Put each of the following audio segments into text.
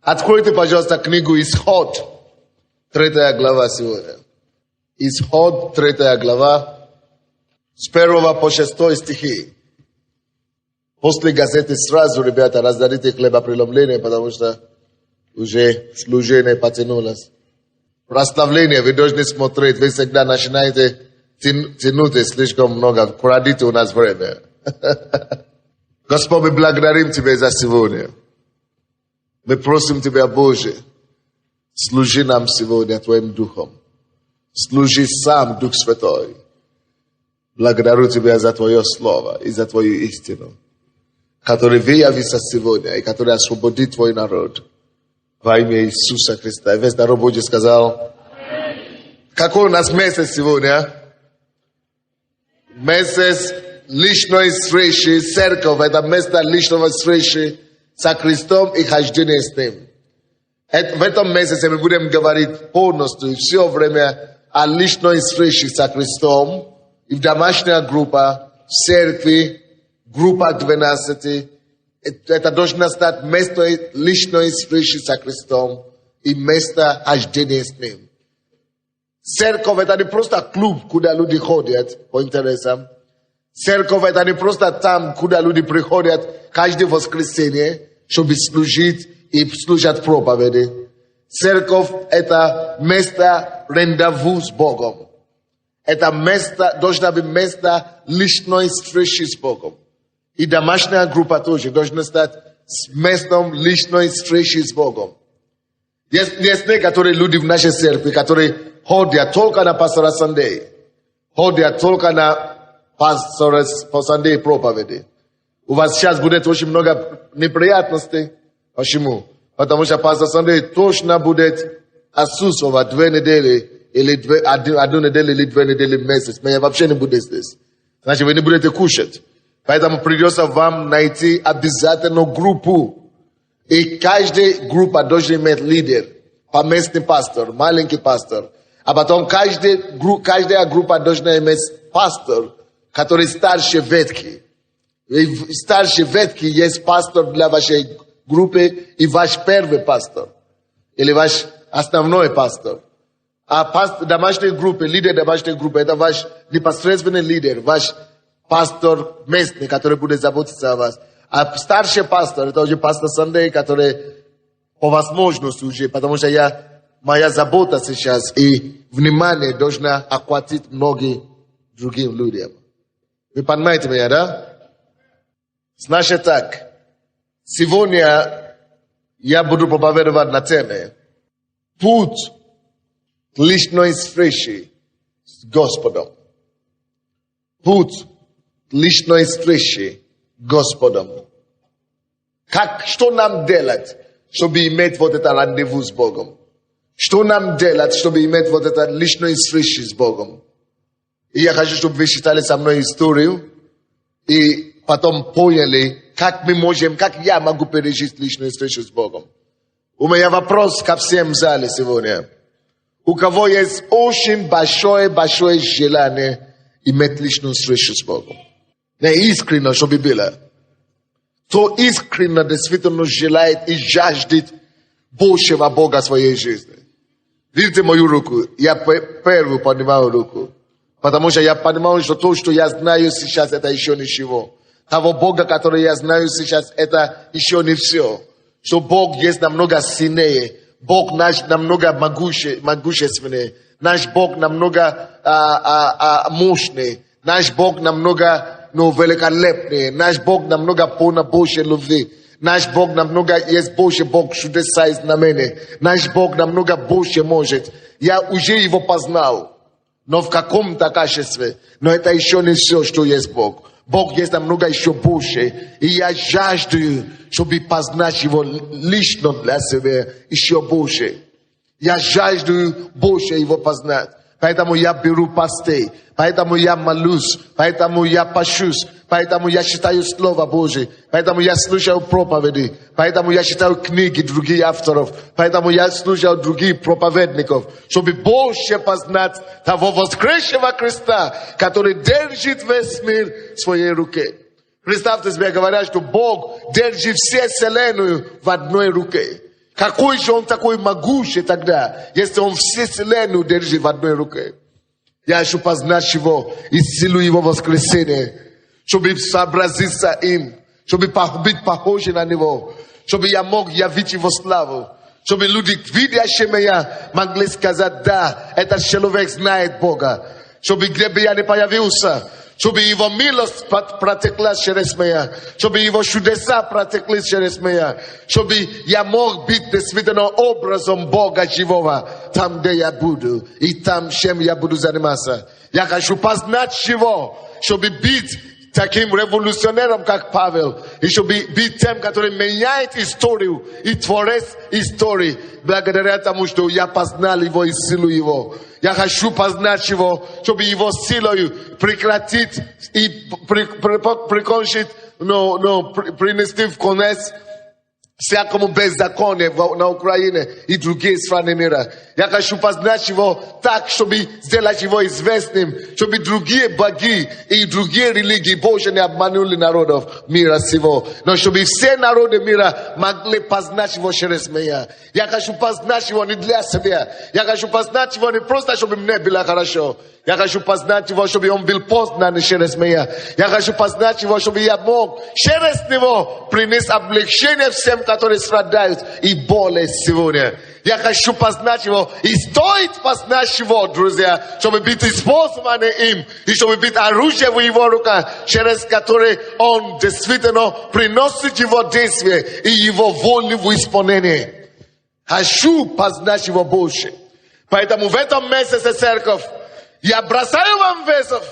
Откройте, пожалуйста, книгу Исход, 3 глава сегодня. Исход, 3 глава, с 1 по 6 стихи. После газеты сразу, ребята, раздарите хлебопреломление, потому что уже служение потянулось. Прославление вы должны смотреть. Вы всегда начинаете тянуть слишком много. Крадите у нас время. Господь, мы благодарим Тебя за сегодня. Мы просим Тебя, Боже, служи нам сегодня Твоим Духом. Служи сам, Дух Святой. Благодарю Тебя за Твое Слово и за Твою истину, который выявится сегодня и который освободит Твой народ. Во имя Иисуса Христа. Весь народ Божий сказал: какой у нас месяц сегодня? Месяц личной встречи, церковь, это место личного встречи со Христом и хождения с Ним. В этом месяце мы будем говорить полностью, все время о личной встрече со Христом. И в домашняя группа, в церкви, группа 12. Это должно стать место личной встречи со Христом и место хождения с Ним. Церковь это не просто клуб, куда люди ходят по интересам. Церковь это не просто там, куда люди приходят каждое воскресенье, чтобы служить и слушать проповеди. Церковь это место рандеву с Богом. Это место, должно быть место личной встречи с Богом. И домашняя группа тоже должна стать местом личной встречи с Богом. Есть некоторые люди в нашей церкви, которые ходят только на пастора Сандей, ходят только на пастора по Сандей проповеди. У вас сейчас будет очень много неприятностей. Почему? Потому что пастор Сандей точно будет отсутствовать 2 недели, или 1 неделю, или 2 недели в месяц. Но я вообще не буду здесь. Значит, вы не будете кушать. Поэтому придется вам найти обязательно группу. И каждая группа должна иметь лидер, поместный пастор, маленький пастор. А потом каждая группа должна иметь пастор, который старше ветки. И в старшей ветке есть пастор для вашей группы и ваш первый пастор. Или ваш основной пастор. А домашней группы, лидер домашней группы, это ваш непосредственный лидер, ваш пастор местный, который будет заботиться о вас. А старший пастор, это уже пастор Сандей, который по возможности уже, потому что моя забота сейчас и внимание должна охватить многие другим людям. Вы понимаете меня, да? Значит так, сегодня я буду проповедовать на теме «Путь к личной встрече с Господом». Путь к личной встрече с Господом. Что нам делать, чтобы иметь вот это рандеву с Богом? Что нам делать, чтобы иметь вот это личную встречу с Богом? И я хочу, чтобы вы читали со мной историю и потом поняли, как я могу пережить личную встречу с Богом. У меня вопрос ко всем в зале сегодня. У кого есть очень большое желание иметь личную встречу с Богом? Не искренне, чтобы было. Кто искренне действительно желает и жаждет большего Бога в своей жизни. Видите мою руку? Я первую поднимаю руку. Потому что я понимаю, что то, что я знаю сейчас, это еще ничего. Того Бога, который я знаю сейчас, это еще не все. Что Бог есть намного сильнее. Бог наш намного могущественнее. Наш Бог намного мощный. Наш Бог намного великолепнее. Наш Бог намного полно больше любви. Наш Бог намного есть больше Бог чудеса и знамений. Наш Бог намного больше может. Я уже его познал. Но в каком-то качестве. Но это еще не все, что есть Бог. Бог есть намного еще больше. И я жаждаю, чтобы познать его лично для себя еще больше. Я жаждаю больше его познать. Поэтому я беру постей. Поэтому я молюсь. Поэтому я пощусь. Поэтому я читаю Слово Божие. Поэтому я слушаю проповеди. Поэтому я читаю книги других авторов. Поэтому я слушаю других проповедников. Чтобы больше познать того воскресшего Христа, который держит весь мир в своей руке. Представьте себе, говорят, что Бог держит всю вселенную в одной руке. Какой же он такой могучий тогда, если он все вселенную держит в одной руке. Я хочу познать его и силу его воскресения, чтобы сообразиться им, чтобы быть похожим на него, чтобы я мог явить его славу, чтобы люди, видящие меня, могли сказать: да, этот человек знает Бога, чтобы где бы я не появился, чтобы его милость протекла через меня, чтобы его чудеса протекли через меня, чтобы я мог быть действительно образом Бога живого там, где я буду, и там, чем я буду заниматься. Я хочу познать его, чтобы быть таким революционером, как Павел, и чтобы быть тем, который меняет историю и творец истории, благодаря тому, что я познал его и силу его. Я хочу познать его, чтобы его силой прекратить и прикончить, принести в конец всякому беззаконию на Украине и другие страны мира. Я хочу познать его так, чтобы сделать его известным, чтобы другие боги и другие религии Божьи не обманули народов мира сего, но чтобы все народы мира могли познать его через меня. Я хочу познать его не для себя. Я хочу познать его не просто, чтобы мне было хорошо. Я хочу познать его, чтобы он был познан через меня. Я хочу познать его, чтобы я мог через него принести облегчение всем, которые страдают и болеют сегодня. Я хочу познать его, и стоит познать его, друзья, чтобы быть использованным им, и чтобы быть оружием в его руках, через которое он действительно приносит его действие и его волю в исполнение. Хочу познать его больше. Поэтому в этом месяце, церковь, я бросаю вам вызов,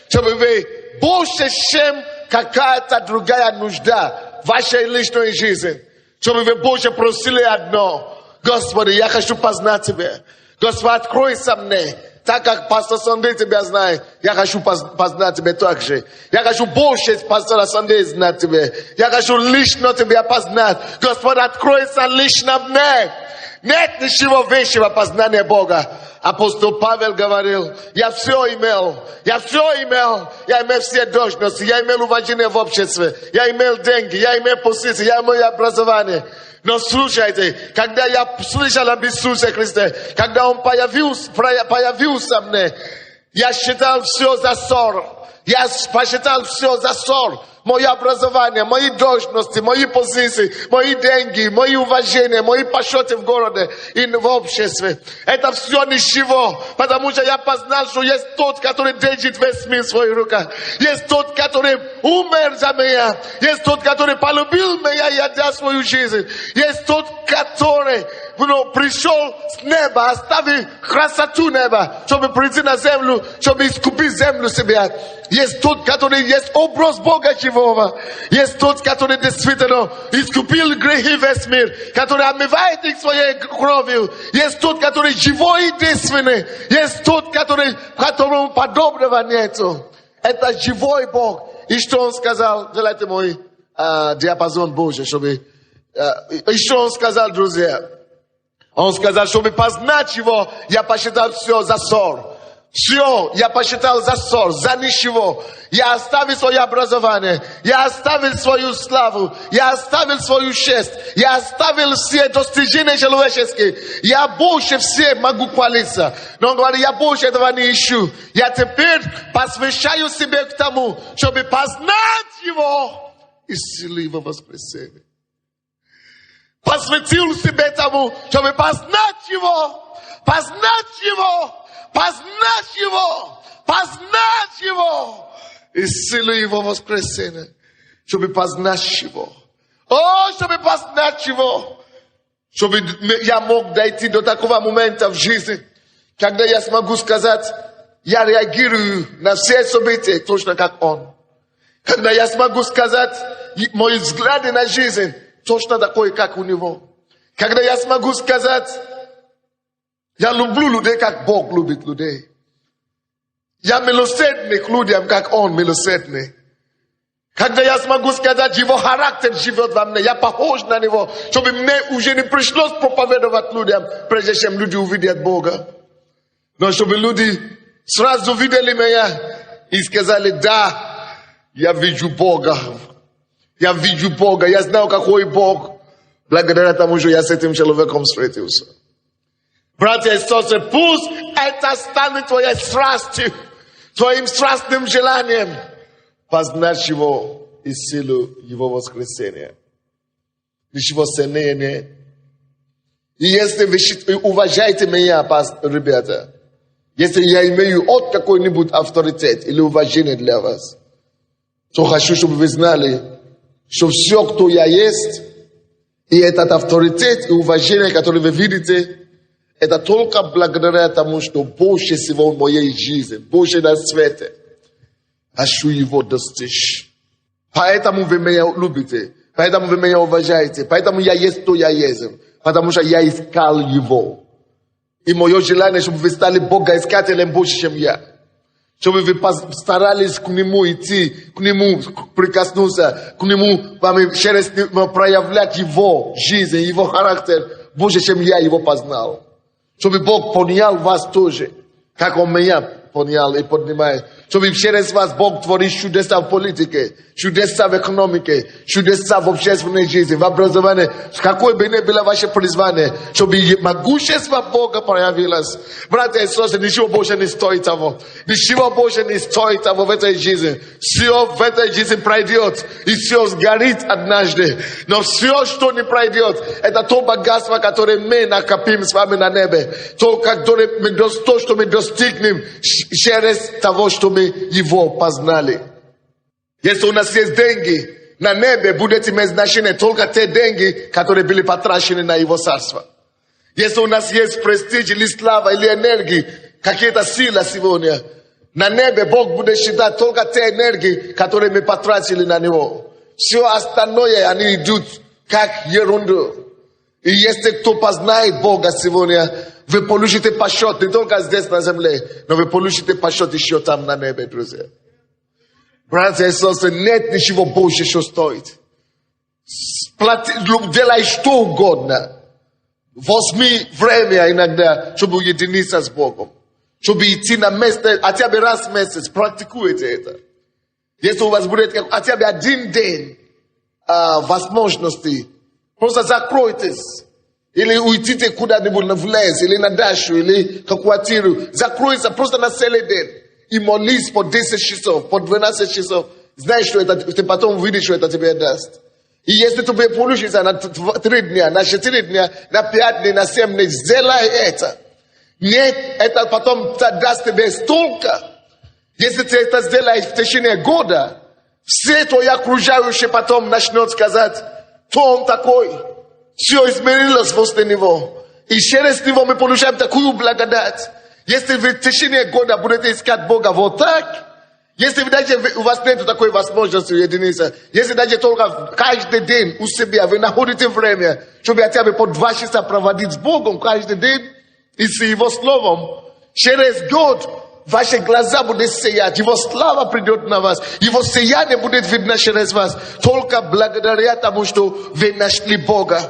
чтобы вы больше, чем какая-то другая нужда в вашей личной жизни, чтобы вы больше просили одно: Господи, я хочу познать Тебя. Господи, откройся мне. Так как пастор Сандей Тебя знает, я хочу познать Тебя также. Я хочу больше пастора Сандей знать Тебя. Я хочу лично Тебя познать. Господи, откройся лично мне. Нет ничего вещего познания Бога. Апостол Павел говорил: я все имел, я имел все должности, я имел уважение в обществе, я имел деньги, я имел позиции, я имел образование. Но слушайте, когда я слышал об Иисусе Христе, когда Он появился мне, я считал все за ссор. Я посчитал все за ссор. Мое образование, мои должности, мои позиции, мои деньги, мои уважения, мои почеты в городе и в обществе. Это все ничего, потому что я познал, что есть тот, который держит весь мир в своих руках. Есть тот, который умер за меня. Есть тот, который полюбил меня и отдал свою жизнь. Есть тот, который пришел с неба, оставил красоту неба, чтобы прийти на землю, чтобы искупить землю себя. Есть тот, который есть образ Бога живого. Есть тот, который действительно искупил грехи весь мир, который омывает их своей кровью. Есть тот, который живой и действенный. Есть тот, которому подобного нету. Это живой Бог. И что Он сказал? Делайте мой диапазон Божий, чтобы... И что Он сказал, друзья? Он сказал, чтобы познать Его, я посчитал все за ссор. Все я посчитал за ссор, за ничего. Я оставил свое образование, я оставил свою славу, я оставил свою честь, я оставил все достижения человеческие. Я больше всех могу хвалиться. Но он говорит, я больше этого не ищу. Я теперь посвящаю себя к тому, чтобы познать Его и силу Его воскресения. Посвятил себя тому, чтобы познать Его, познать Его, познать Его, познать Его и силу Его воскресения, чтобы познать Его. О, чтобы познать Его, чтобы я мог дойти до такого момента в жизни, когда я смогу сказать, я реагирую на все события точно как Он. Когда я смогу сказать, мои взгляды на жизнь точно такой, как у Него. Когда я смогу сказать, я люблю людей, как Бог любит людей. Я милосердный к людям, как Он милосердный. Когда я смогу сказать, Его характер живет во мне, я похож на Него, чтобы мне уже не пришлось проповедовать людям, прежде чем люди увидят Бога. Но чтобы люди сразу видели меня и сказали, да, я вижу Бога. Я вижу Бога, я знаю, какой Бог. Благодаря тому, что я с этим человеком встретился. Братья и сестры, пусть это станет твоей страстью, твоим страстным желанием познать его и силу его воскресения. Ничего сильнее нет. И если вы уважаете меня, ребята, если я имею от какой-нибудь авторитет или уважение для вас, то хочу, чтобы вы знали, что все, кто я есть, и этот авторитет и уважение, которое вы видите, это только благодаря тому, что больше всего в моей жизни, больше на свете, хочу его достичь. Поэтому вы меня любите, поэтому вы меня уважаете, поэтому я есть, кто я есть, потому что я искал его. И мое желание, чтобы вы стали богоискателем больше, чем я. Чтобы вы старались к нему идти, к нему прикоснуться, к нему через проявлять его жизнь, его характер больше, чем я его познал. Чтобы Бог понял вас тоже, как он меня понял и поднимает. Чтобы через вас Бог творит чудеса в политике, чудеса в экономике, чудеса в общественной жизни, в образовании. Какое бы ни было ваше призвание, чтобы могущество Бога проявилось. Братья и сестры, ничего больше не стоит того. Ничего больше не стоит того в этой жизни. Все в этой жизни пройдет, и все сгорит однажды. Но все, что не пройдет, это то богатство, которое мы накопим с вами на небе. То, что мы достигнем через того, что мы его познали. Если у нас есть деньги, на небе будет иметь значение только те деньги, которые были потрачены на его царство. Если у нас есть престиж или слава или энергии, какие-то силы сегодня, на небе Бог будет считать только те энергии, которые мы потратили на него. Все остальное, они идут как ерунду. И если кто познает Бога сегодня, вы получите почет не только здесь на земле, но вы получите почет еще там на небе, друзья. Братья и сестры, нет ничего больше, что стоит. Делай что угодно. Возьми время иногда, чтобы уединиться с Богом. Чтобы идти на место, хотя бы раз в месяц, практикуйте это. Если у вас будет хотя бы один день возможности, просто закройтесь. Или уйдите куда-нибудь в лес, или на дачу, или в квартиру. Закройся просто на целый день. И молись по 10 часов, по 12 часов. Знаешь, что это, ты потом увидишь, что это тебе даст. И если тебе получится на 3 дня, на 4 дня, на 5 дней, на 7 дней, сделай это. Нет, это потом даст тебе столько. Если ты это сделаешь в течение года, все твои окружающие потом начнут сказать, кто он такой. Все изменилось после него. И через него мы получаем такую благодать. Если вы в течение года будете искать Бога вот так, если даже у вас нет такой возможности уединиться, если даже только каждый день у себя вы находите время, чтобы хотя бы по 2 часа проводить с Богом каждый день и с Его Словом, через год ваши глаза будут сиять, Его слава придет на вас, Его сияние будет видно через вас, только благодаря тому, что вы нашли Бога.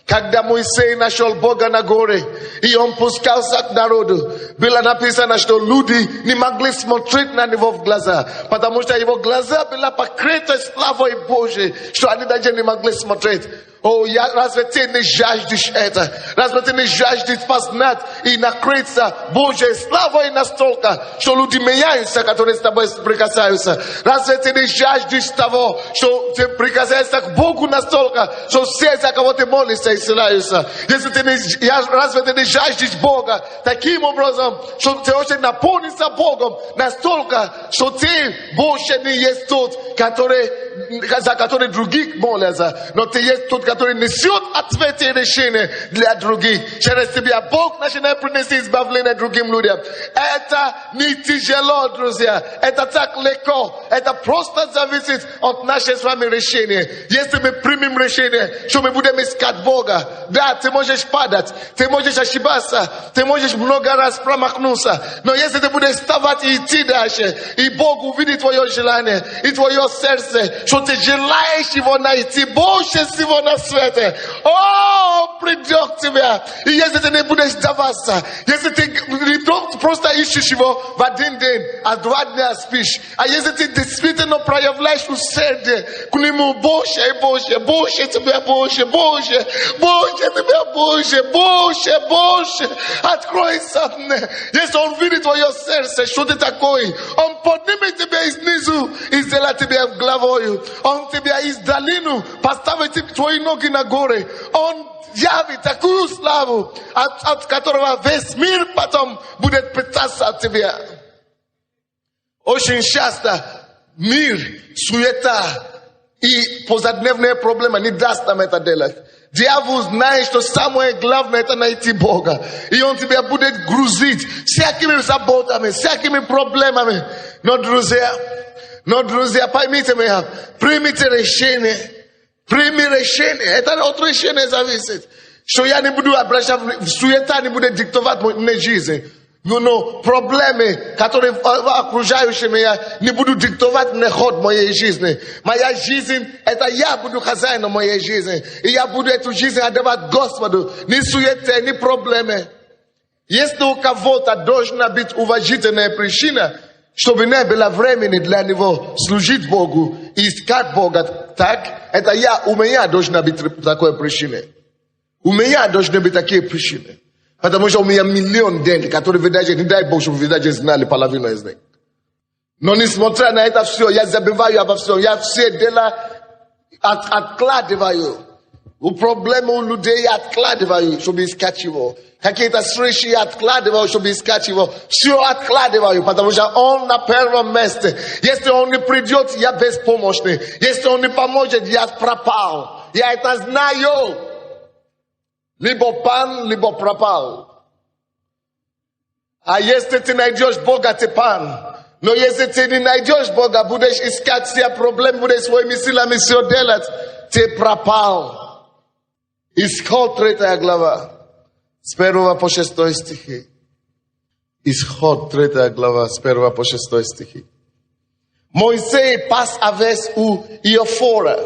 Когда Моисей нашел Бога на горе, и он пускался к народу, было написано, что люди не могли смотреть на него в глаза, потому что его глаза были покрыты славой Божией, что они даже не могли смотреть. О, разве ты не жаждешь это? Разве ты не жаждешь познать и накрыться Божьей славой настолько, что люди меняются, которые с тобой прикасаются? Разве ты не жаждешь того, что ты прикасаешься к Богу настолько, что все, за кого ты молишься, исцеляются? Если ты не, разве ты не жаждешь Бога таким образом, что ты очень наполнишься Богом настолько, что ты больше не есть тот, за который других молятся, но ты есть тот, который несет ответы и решения для других. Через тебя Бог начинает принести избавление другим людям. Это не тяжело, друзья. Это так легко. Это просто зависит от нашего с вами решения. Если мы примем решение, что мы будем искать Бога, да, ты можешь падать, ты можешь ошибаться, ты можешь много раз промахнуться, но если ты будешь вставать и идти дальше, и Бог увидит твое желание и твое сердце, что ты желаешь его найти больше всего на свете, о, придет к тебе. И если ты не будешь сдаваться, если ты просто ищешь его в один день, а 2 дня спишь. А если ты действительно проявляешь усердие к нему больше и больше, больше тебя больше, больше, больше тебя больше, больше, больше, откройся мне. Если он видит твое сердце, что ты такой, он поднимет тебя из низу и сделает тебя главою. Он тебя из долину поставит твои ноги на горы. Он явит такую славу, от которого весь мир потом будет питаться от тебя. Очень часто мир, суета и повседневные проблемы не даст нам это делать. Дьявол знает, что самое главное это найти Бога. И он тебя будет грузить всякими заботами, всякими проблемами. Но, друзья, поймите меня, примите решение. Прими решение. Это от решения зависит. Что я не буду обращаться в суета, не будет диктовать мне жизнь. Проблемы, которые окружающие меня, не будут диктовать мне ход моей жизни. Моя жизнь, это я буду хозяином моей жизни. И я буду эту жизнь отдавать Господу. Ни суете, ни проблемы. Если у кого-то должна быть уважительная причина, чтобы не было времени для него служить Богу и искать Бога, так, это у меня должна быть такая причина. У меня должны быть такие причины. Потому что у меня миллион денег, которые вы даже, не дай Бог, чтобы вы даже знали половину из них. Но несмотря на это все, я забываю обо всем. Я все дела откладываю. У проблемы у людей я откладываю, чтобы искать его. Какие-то встречи я откладываю, чтобы искать его. Все откладываю, потому что он на первом месте. Если он не придет, я беспомощный. Если он не поможет, я пропал. Я это знаю. Либо пан, либо пропал. А если ты найдешь Бога, ты пан. Но если ты не найдешь Бога, будешь искать все проблемы, будешь своими силами все делать, ты пропал. Исход 3 глава. С 1 по 6 стихи. Исход 3 глава, с 1 по 6 стихи. Моисей пас овец у Иофора,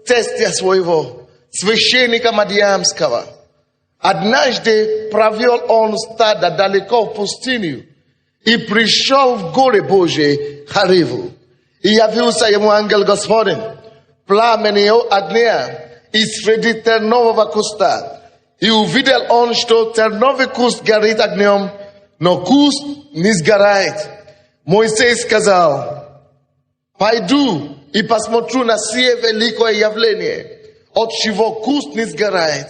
тестя своего, священника Мадиамского. Однажды провел он стадо далеко в пустыню и пришел в горе Божие Хариву. И явился ему ангел Господень, пламенного огня из среди тернового куста. И увидел он, что терновый куст горит огнем, но куст не сгорает. Моисей сказал: пойду и посмотрю на сие великое явление, от чего куст не сгорает.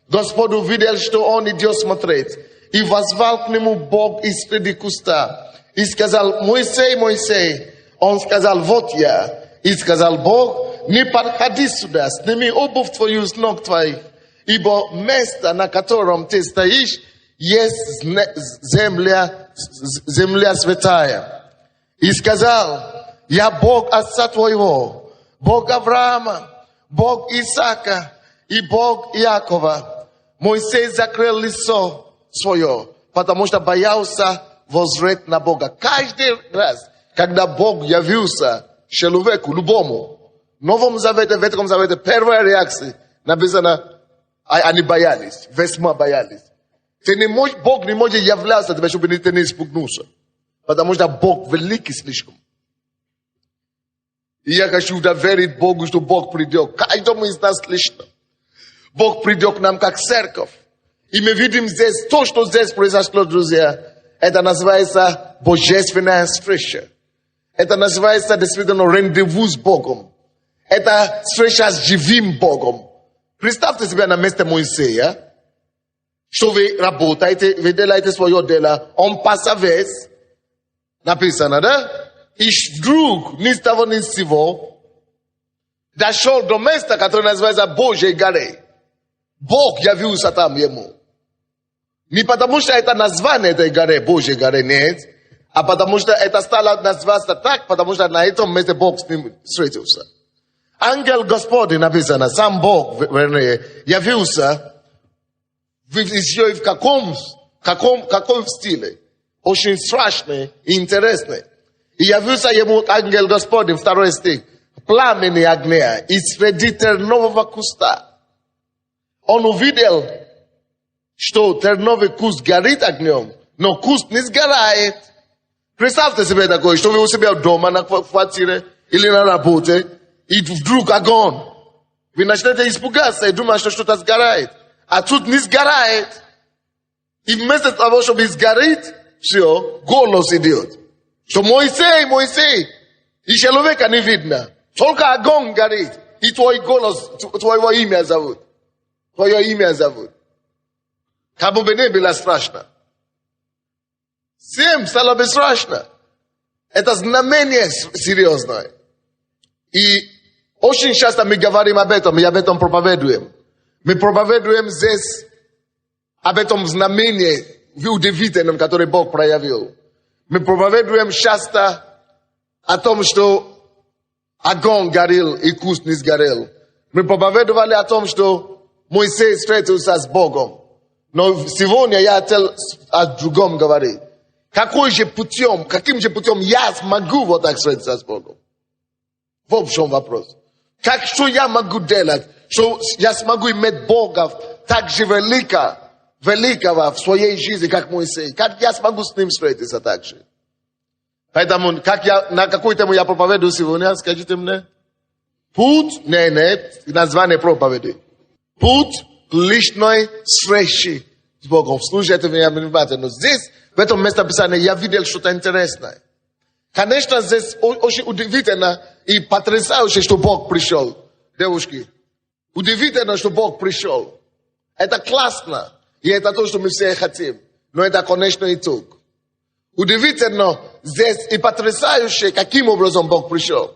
Господь увидел, что он идет смотреть, и возвал к нему Бог из среди куста. И сказал: Моисей, Моисей. Он сказал: вот я. И сказал Бог: не подходи сюда, сними обувь твою с ног твоих, ибо место, на котором ты стоишь, есть земля святая. И сказал: я Бог отца твоего, Бог Авраама, Бог Исаака и Бог Иакова. Моисей закрыл лицо свое, потому что боялся воззреть на Бога. Каждый раз, когда Бог явился человеку, любому, в Новом Завете, в Ветхом Завете, первая реакция написана: они боялись, весьма боялись. Бог не может являться тебе, чтобы ты не испугнулся. Потому что Бог великий слишком. И я хочу доверить Богу, что Бог придет. Каждому из нас лично. Бог придет к нам как церковь. И мы видим здесь то, что здесь произошло, друзья. Это называется божественная встреча. Это называется действительно рандеву с Богом. Это встреча с живым Богом. Представьте себе на месте Моисея, что вы работаете, вы делаете свое дело, он пас весь, написано, да? И вдруг, ни с того, ни с сего, дошел до места, которое называется Божьей горы. Бог явился там ему. Не потому что это название этой горы, Божьей горы, нет, а потому что это стало называться так, потому что на этом месте Бог с ним встретился. Ангел Господень, написано, сам Бог, вернее, явился еще и в каком стиле. Очень страшный и интересный. И явился ему ангел Господень, 2 стих, пламени огня из среди тернового куста. Он увидел, что терновый куст горит огнем, но куст не сгорает. Представьте себе такое, что вы у себя дома на квартире или на работе, и вдруг огонь. Вы начнете испугаться и думать, что что-то сгорает. А тут не сгорает. И вместо того, чтобы сгореть, все, голос идет. Что Моисей, и человека не видно. Только огонь горит. И твой голос, твоего имя зовут. Твое имя зовут. Как бы не было страшно. Всем стало бы страшно. Это знамение серьезное. И очень часто мы говорим об этом, и об этом проповедуем. Мы проповедуем здесь об этом знамении удивительном, которое Бог проявил. Мы проповедуем часто о том, что огонь горел и куст не сгорел. Мы проповедовали о том, что Моисей встретился с Богом. Но сегодня я хотел о другом говорить. Каким же путем я смогу вот так встретиться с Богом? Вот в чем вопрос. Что я могу делать, что я смогу иметь Бога так же великого в своей жизни, как Моисей? Как я смогу с ним встретиться так же? Поэтому, на какую тему я проповедую сегодня, скажите мне? Путь, название проповеди. Путь к личной встрече с Богом. Слушайте меня внимательно. Здесь, в этом месте Писания, я видел что-то интересное. Конечно, здесь очень удивительно и потрясающе, что Бог пришел. Девушки, удивительно, что Бог пришел. Это классно. И это то, что мы все хотим. Но это конечный итог. Удивительно здесь и потрясающе, каким образом Бог пришел.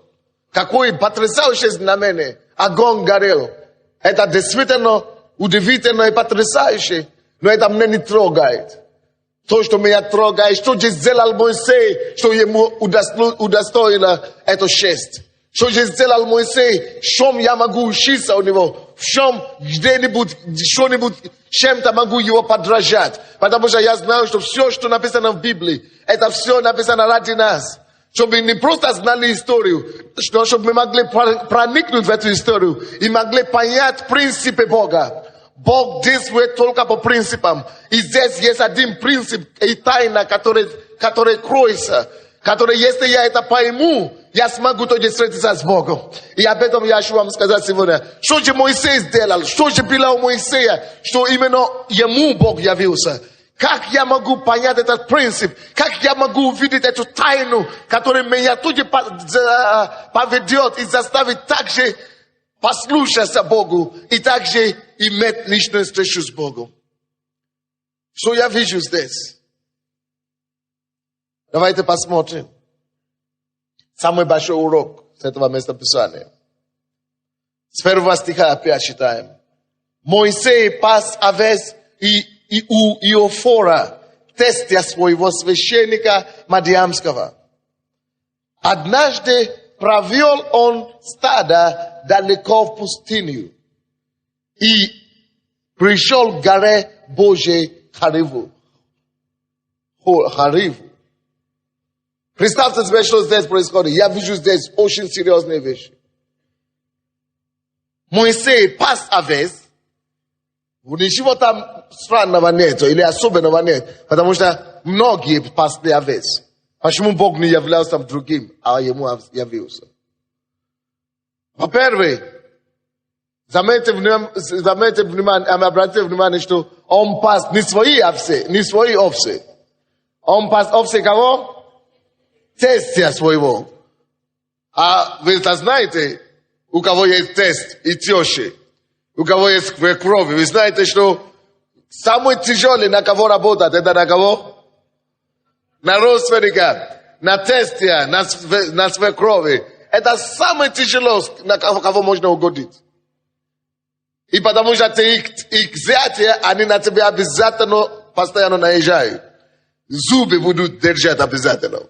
Какое потрясающее знамение. Огонь горел. Это действительно удивительно и потрясающе. Но это меня не трогает. То, что меня трогает, что же сделал Моисей, что ему удостоило эту честь. Что же сделал Моисей, в чем я могу учиться у него, в чем где-нибудь, что-нибудь, чем-то могу его подражать. Потому что я знаю, что все, что написано в Библии, это все написано ради нас. Чтобы не просто знали историю, но чтобы мы могли проникнуть в эту историю и могли понять принципы Бога. Бог действует только по принципам. И здесь есть один принцип и тайна, который кроется. Который, если я это пойму, я смогу тогда встретиться с Богом. И об этом я хочу вам сказать сегодня. Что же Моисей сделал? Что же было у Моисея? Что именно ему Бог явился? Как я могу понять этот принцип? Как я могу увидеть эту тайну, которая меня тут поведет и заставит также послушаться Богу и также иметь личную встречу с Богом? Что я вижу здесь? Давайте посмотрим. Самый большой урок с этого места Писания. С 1 стиха опять читаем. Моисей пас овец и у Иофора, тестя своего священника Мадиамского. Однажды провел он стадо далеко в пустыню и пришел к горе Божьей Хариву. Представьте себе, что здесь происходит. Я вижу здесь очень серьезные вещи. Моисей пас овец. Ничего там странного нет или особенного нет. Потому что многие пасли овец. Почему Бог не являлся другим, а ему явился? Во-первых, обратите внимание, что он пас не свои овцы. Он пас овцы кого? Тестя своего. А вы это знаете, у кого есть тест и тещи, у кого есть крови, вы знаете, что самый тяжелый, на кого работает, это на кого? На родственника, на тестя, на свекрови. Это самое тяжело, на кого можно угодить. И потому что их зятя, они на тебя обязательно постоянно наезжают. Зубы будут держать обязательно.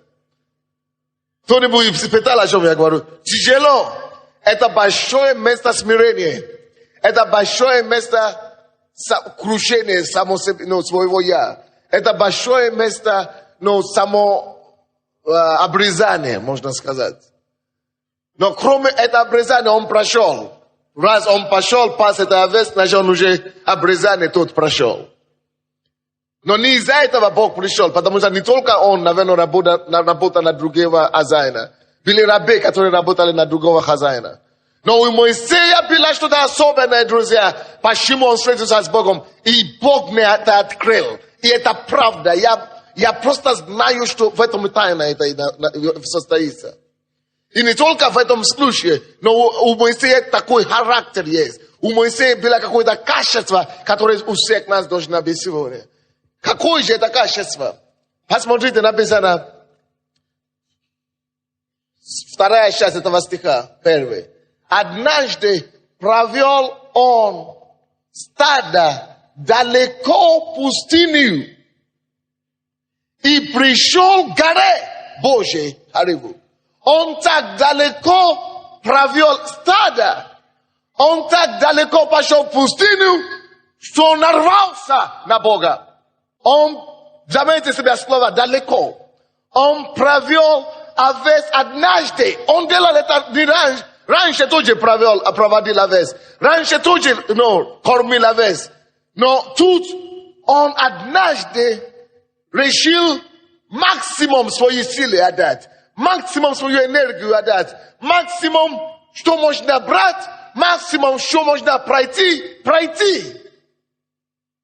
Кто-нибудь испытал, о чем я говорю? Тяжело. Это большое место смирения. Это большое место крушения своего я. Это большое место самообрезания, можно сказать. Но кроме этого обрезания он прошел. Раз он пошел, пас это овец, значит он уже обрезание тот прошел. Но не из-за этого Бог пришел, потому что не только он, наверное, работал на другого хозяина. Были рабы, которые работали на другого хозяина. Но у Моисея было что-то особенное, друзья. Почему он встретился с Богом? И Бог мне это открыл. И это правда. Я просто знаю, что в этом тайна это состоится. И не только в этом случае, но у Моисея такой характер есть. У Моисея было какое-то качество, которое у всех нас должно быть сегодня. Какое же это качество? Посмотрите, написано, вторая часть этого стиха, первый. Однажды провел он стадо далеко пустынью и пришел к горе Божьей, Хариву. Он так далеко провел стадо, он так далеко пошел в пустыню, что он нарвался на Бога. Он, заметьте себе слово далеко, он провел овец однажды, он делал это не раньше. Раньше тоже проводил овец. Раньше тоже кормил овец. Но тут он однажды решил максимум своей силы отдать. Максимум свою энергию отдать. Максимум, что можно брать. Максимум, что можно пройти.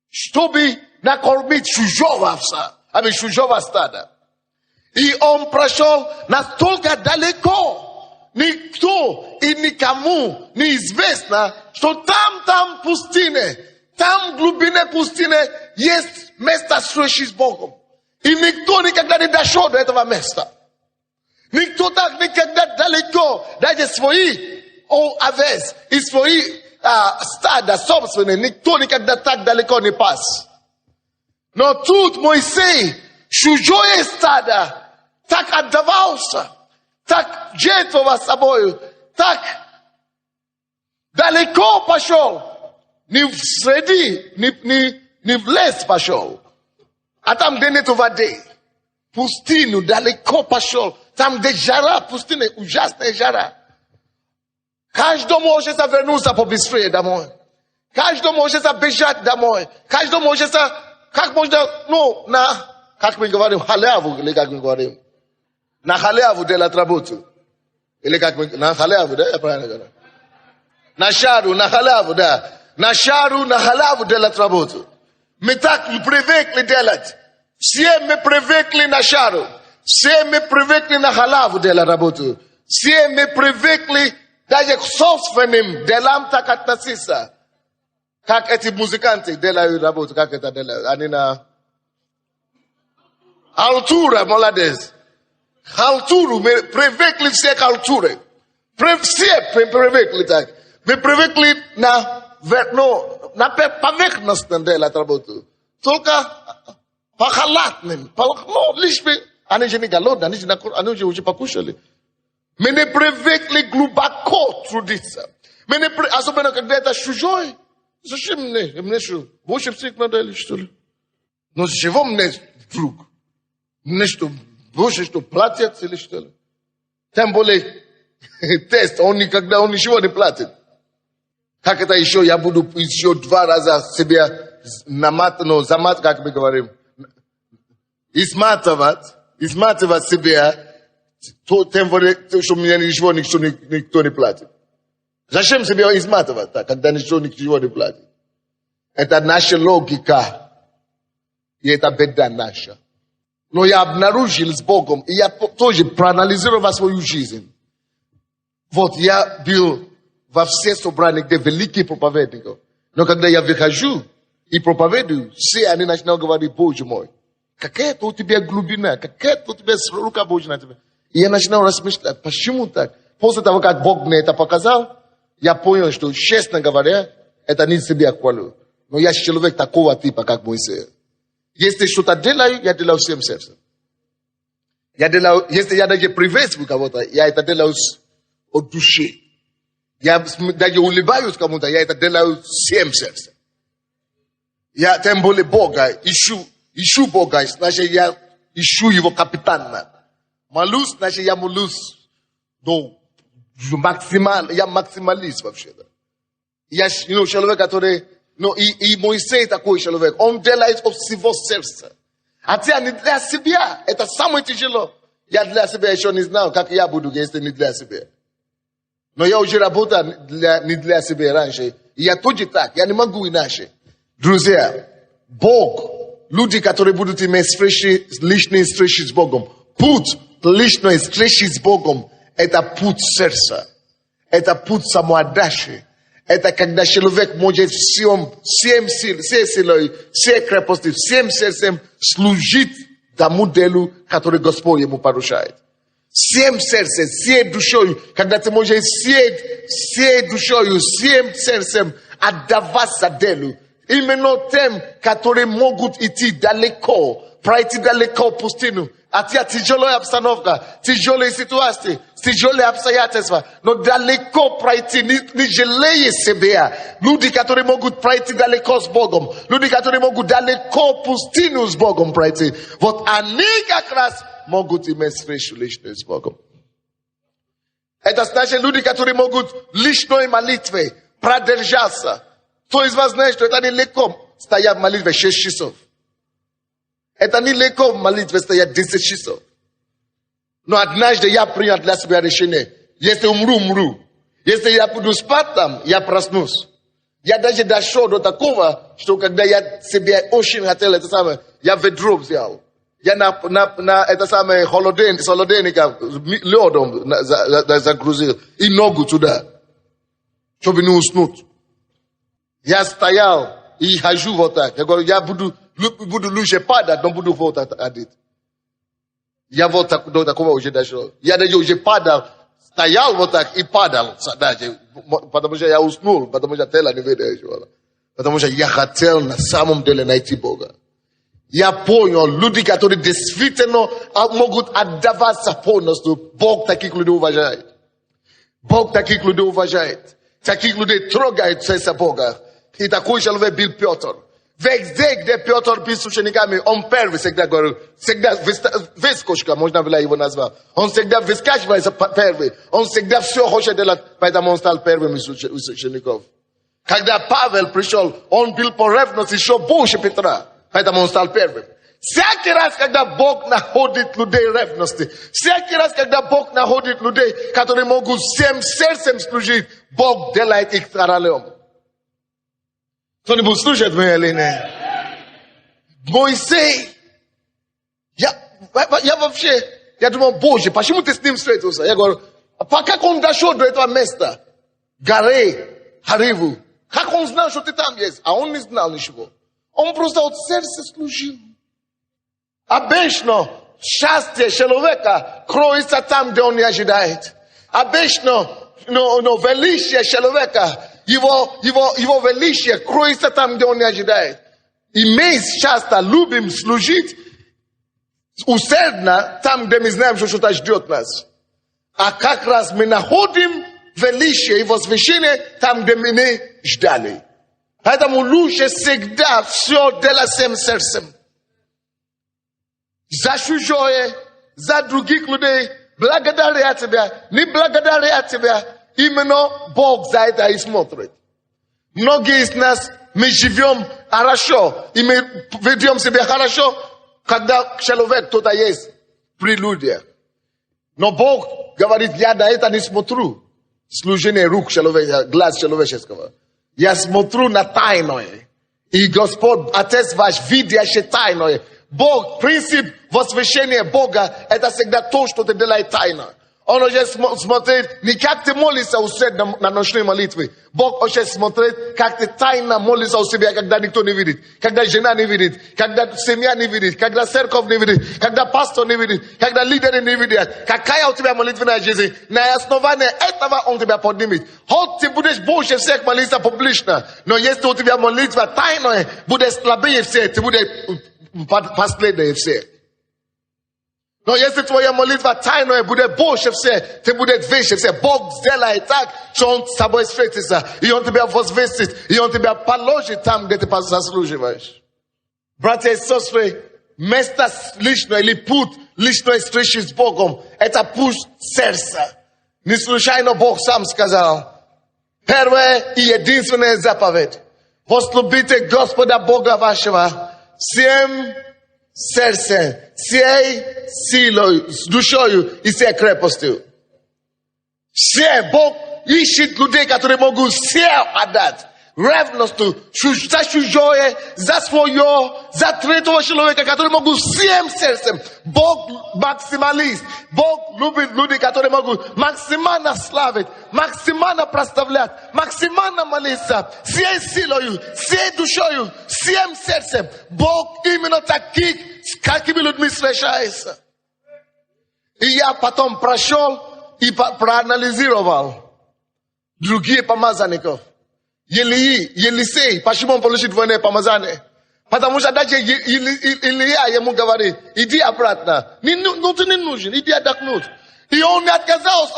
Чтобы накормить чужого овца. Чужого стада. И он прошел настолько далеко. Никто и никому неизвестно, что там пустыня, там в глубине пустыни есть место встречи с Богом. И никто никогда не дошел до этого места. Никто так никогда далеко, даже свои овец и свои стада собственные, никто никогда так далеко не пас. Но тут Моисей, чужое стадо, так отдавался. Так жертвовал собою, так далеко пошел, не в среди, не в лес пошел, а там, где нету воды, пустыню далеко пошел, там, где жара, пустыня, ужасная жара. Каждый может вернуться побыстрее домой, каждый может бежать домой, каждый может, как можно, как мы говорим, халяву, или как мы говорим, на халяву делать работу. Или как мы... На халяву, да? Я правильно говорю? На шару, на халяву, да. На шару, на халяву делать работу. Мы так привыкли делать. Все мы привыкли на шару. Все мы привыкли на халяву делать работу. Все мы привыкли даже к собственным делам так относиться. Как эти музыканты делают работу. Как это делают? Они на... Алтура, молодец. Халтуру, мы привыкли все к халтуре. Все привыкли так. Мы привыкли на поверхностно делать работу. Только по халатным. Лишь бы, они же не голодны, они же уже покушали. Мы не привыкли глубоко трудиться. Мы не привыкли, особенно когда это чужой. Зачем мне что? Больше всех надо, что ли? Но с чего мне вдруг? Мне что? Больше что, платят или что ли? Тем более, тест, он ничего не платит. Как это еще, я буду еще 2 раза себе как мы говорим, изматывать себе, тем более, что мне никто не платит. Зачем себе изматывать, когда никто не платит? Это наша логика. И это беда наша. Но я обнаружил с Богом, и я тоже проанализировал свою жизнь. Вот я был во все собрания, где великие проповедники. Но когда я выхожу и проповедую, все они начинают говорить: Боже мой, какая-то у тебя глубина, какая-то у тебя рука Божья на тебя. И я начинал размышлять, почему так? После того, как Бог мне это показал, я понял, что, честно говоря, это не себя хвалю. Но я человек такого типа, как Моисей. Если что-то делаю, я делаю всем сердцем. Если я даже приветствую кого-то, я это делаю от души. Я даже улыбаюсь кому-то, я это делаю всем сердцем. Я тем более Бога ищу Бога, значит я ищу его капитана. Молюсь, значит я молюсь до я максималист вообще-то. Я человек, который Но и Моисей такой человек. Он делает от всего сердца. А ты не для себя. Это самое тяжело. Я для себя еще не знал, как я буду, если не для себя. Но я уже работал не для себя раньше. И я тоже так. Я не могу иначе. Друзья, Бог, люди, которые будут иметь встречи, личные встречи с Богом. Путь личной встречи с Богом – это путь сердца. Это путь самоотдачи. Это когда человек может всем силой, всей крепости, всем сердцем служить тому делу, который Господь ему поручает. Всем сердцем, всей душой, когда ты можешь всей душой, всем сердцем отдаваться делу. Именно тем, которые могут идти далеко, пройти далеко пустыню. А тебя тяжелая обстановка, тяжелые ситуации, тяжелые обстоятельства, но далеко пройти, не жалея себя. Люди, которые могут пройти далеко с Богом, люди, которые могут далеко пустыню с Богом пройти, вот они как раз могут иметь встречу личную с Богом. Это значит люди, которые могут личной молитвой продержаться. Кто из вас знает, что это нелегко стоять в молитве 6 часов? Это нелегко в молитве стоять 10 часов. Но однажды я принял для себя решение. Если умру. Если я буду спать там, я проснусь. Я даже дошел до такого, что когда я себе очень хотел это самое, я ведро взял. Я на это самое холодильника ледом загрузил и ногу туда, чтобы не уснуть. Я стоял и хожу вот так. Я говорю, я буду лучше падать, но буду вот одеть. Я вот так, до такого уже дошел. Я даже уже падал, стоял вот так и падал даже, потому что я уснул, потому что тело не видел. Потому что я хотел на самом деле найти Бога. Я понял, люди, которые действительно могут отдаваться полностью, Бог таких людей уважает. Бог таких людей уважает. Таких людей трогает сердце Бога. И такой человек был Петр. Везде, где Петр был с учениками, он первый всегда говорил, всегда выскочка, можно было его назвать. Он всегда выскакивает первый. Он всегда все хочет делать, поэтому он стал первым из учеников. Когда Павел пришел, он был по ревности еще больше Петра, поэтому он стал первым. Всякий раз, когда Бог находит людей ревности, всякий раз, когда Бог находит людей, которые могут всем сердцем служить, Бог делает их королем. Кто-нибудь слушает меня или нет? Моисей. Я думал, Боже, почему ты с ним встретился? Я говорю, как он дошел до этого места? Горы, Хариву. Как он знал, что ты там есть? А он не знал ничего. Он просто от сердца служил. Обычно счастье человека кроется там, где он не ожидает. Обычно величие человека, его величие кроется там, где он не ожидает. И мы часто любим служить усердно там, где мы знаем, что что-то ждет нас. А как раз мы находим величие и возвышение там, где мы не ждали. Поэтому лучше всегда все делать всем сердцем. За чужое, за других людей, благодаря тебя, не благодаря тебя. Именно Бог за это и смотрит. Многие из нас, мы живем хорошо, и мы ведем себя хорошо, когда человек кто-то есть прелюдия. Но Бог говорит, я на это не смотрю. Служение рук человека, глаз человеческого. Я смотрю на тайное. И Господь, Отец ваш, видящий тайное. Бог, принцип возвышения Бога, это всегда то, что ты делаешь тайно. Он уже смотрит, не как ты молишься у себя на ночной молитве. Бог уже смотрит, как ты тайно молишься у себя, когда никто не видит. Когда жена не видит, когда семья не видит, когда церковь не видит, когда пастор не видит, когда лидеры не видят. Какая у тебя молитвенная жизнь? На основании этого он тебя поднимет. Хоть ты будешь больше всех молиться публично, но если у тебя молитва тайная, будет слабее все, ты будешь последнее все. Но если твоя молитва тайная будет больше все, ты будешь выше все. Бог сделает так, что он с тобой встретится. И он тебя возвысит. И он тебя положит там, где ты заслуживаешь. Братья и сестры, место личное или путь личной встречи с Богом, это путь сердца. Не случайно Бог сам сказал. Первая и единственная заповедь. Возлюбите Господа Бога вашего всем сердцем, всей силой, с душою и всей крепостью. Все, Бог ищет людей, которые могут все отдать. Ревностью, за чужое, за свое, за третьего человека, которые могут всем сердцем. Бог максималист. Бог любит людей, которые могут максимально славить, максимально прославлять, максимально молиться, всей силой, всей душою, всем сердцем. Бог именно таких, с какими людьми встречается. И я потом прошел и проанализировал другие помазанников. Елисей, почему он получит двойное помазание? Потому что даже Илья ему говорит, иди обратно. Ты не нужен, иди отдохнуть. И он не отказался.